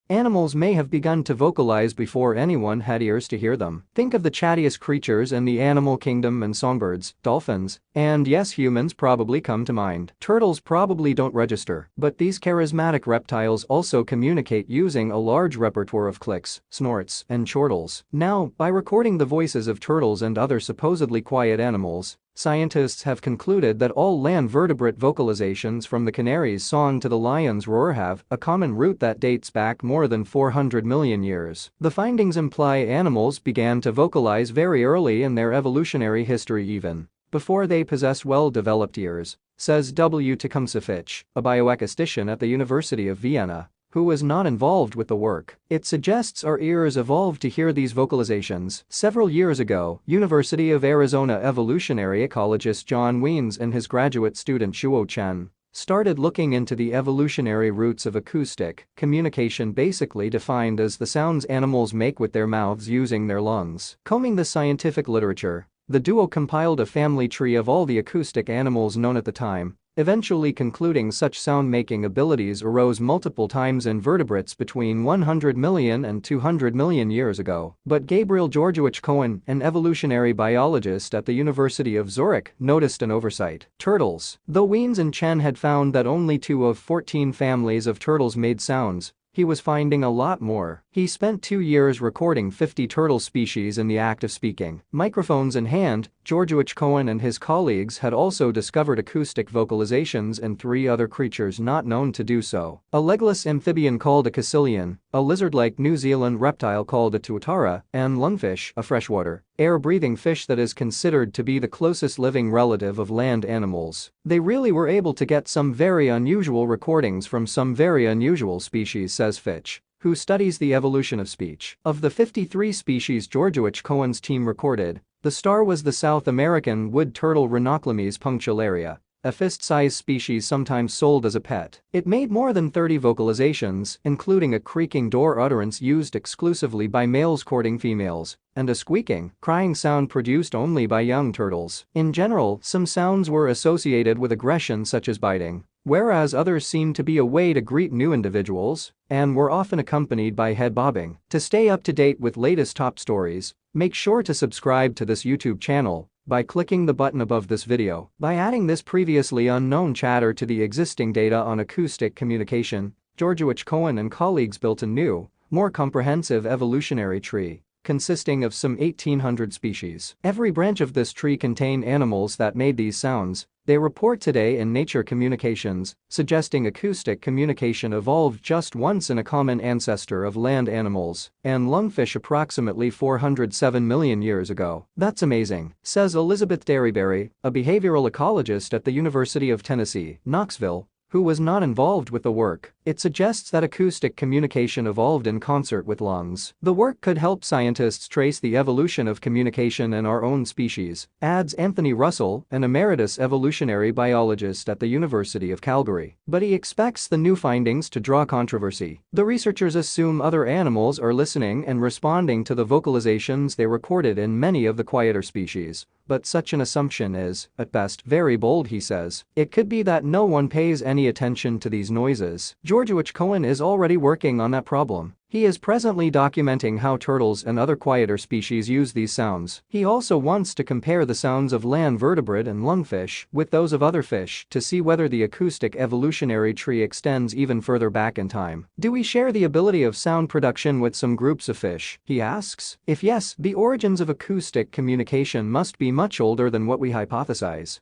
Animals may have begun to vocalize before anyone had ears to hear them. Think of the chattiest creatures in the animal kingdom and songbirds, dolphins, and yes, humans probably come to mind. Turtles probably don't register, but these charismatic reptiles also communicate using a large repertoire of clicks, snorts, and chortles. Now, by recording the voices of turtles and other supposedly quiet animals, scientists have concluded that all land vertebrate vocalizations from the canary's song to the lion's roar have a common root that dates back more than 400 million years. The findings imply animals began to vocalize very early in their evolutionary history, even before they possess well-developed ears, says Tecumseh Fitch, a bioacoustician at the University of Vienna, who was not involved with the work. It suggests our ears evolved to hear these vocalizations. Several years ago, University of Arizona evolutionary ecologist John Wiens and his graduate student Shuo Chen started looking into the evolutionary roots of acoustic communication, basically defined as the sounds animals make with their mouths using their lungs. Combing the scientific literature, the duo compiled a family tree of all the acoustic animals known at the time, eventually concluding such sound-making abilities arose multiple times in vertebrates between 100 million and 200 million years ago. But Gabriel Georgievich Cohen, an evolutionary biologist at the University of Zurich, noticed an oversight. Turtles. Though Wiens and Chen had found that only 2 of 14 families of turtles made sounds, he was finding a lot more. He spent 2 years recording 50 turtle species in the act of speaking. Microphones in hand, Georgievich Cohen and his colleagues had also discovered acoustic vocalizations in 3 other creatures not known to do so: a legless amphibian called a caecilian, a lizard-like New Zealand reptile called a tuatara, and lungfish, a freshwater, air-breathing fish that is considered to be the closest living relative of land animals. They really were able to get some very unusual recordings from some very unusual species, says Fitch, who studies the evolution of speech. Of the 53 species Georgievich Cohen's team recorded, the star was the South American wood turtle Rhinoclomys punctularia, a fist-sized species sometimes sold as a pet. It made more than 30 vocalizations, including a creaking door utterance used exclusively by males courting females, and a squeaking, crying sound produced only by young turtles. In general, some sounds were associated with aggression, such as biting, whereas others seemed to be a way to greet new individuals, and were often accompanied by head bobbing. To stay up to date with latest top stories, make sure to subscribe to this YouTube channel by clicking the button above this video. By adding this previously unknown chatter to the existing data on acoustic communication, Georgievich Cohen and colleagues built a new, more comprehensive evolutionary tree, consisting of some 1,800 species. Every branch of this tree contained animals that made these sounds, they report today in Nature Communications, suggesting acoustic communication evolved just once in a common ancestor of land animals and lungfish approximately 407 million years ago. That's amazing, says Elizabeth Derryberry, a behavioral ecologist at the University of Tennessee, Knoxville, who was not involved with the work. It suggests that acoustic communication evolved in concert with lungs. The work could help scientists trace the evolution of communication in our own species, adds Anthony Russell, an emeritus evolutionary biologist at the University of Calgary. But he expects the new findings to draw controversy. The researchers assume other animals are listening and responding to the vocalizations they recorded in many of the quieter species. But such an assumption is, at best, very bold, he says. It could be that no one pays any attention to these noises. Georgievich Cohen is already working on that problem. He is presently documenting how turtles and other quieter species use these sounds. He also wants to compare the sounds of land vertebrate and lungfish with those of other fish to see whether the acoustic evolutionary tree extends even further back in time. Do we share the ability of sound production with some groups of fish? He asks. If yes, the origins of acoustic communication must be much older than what we hypothesize.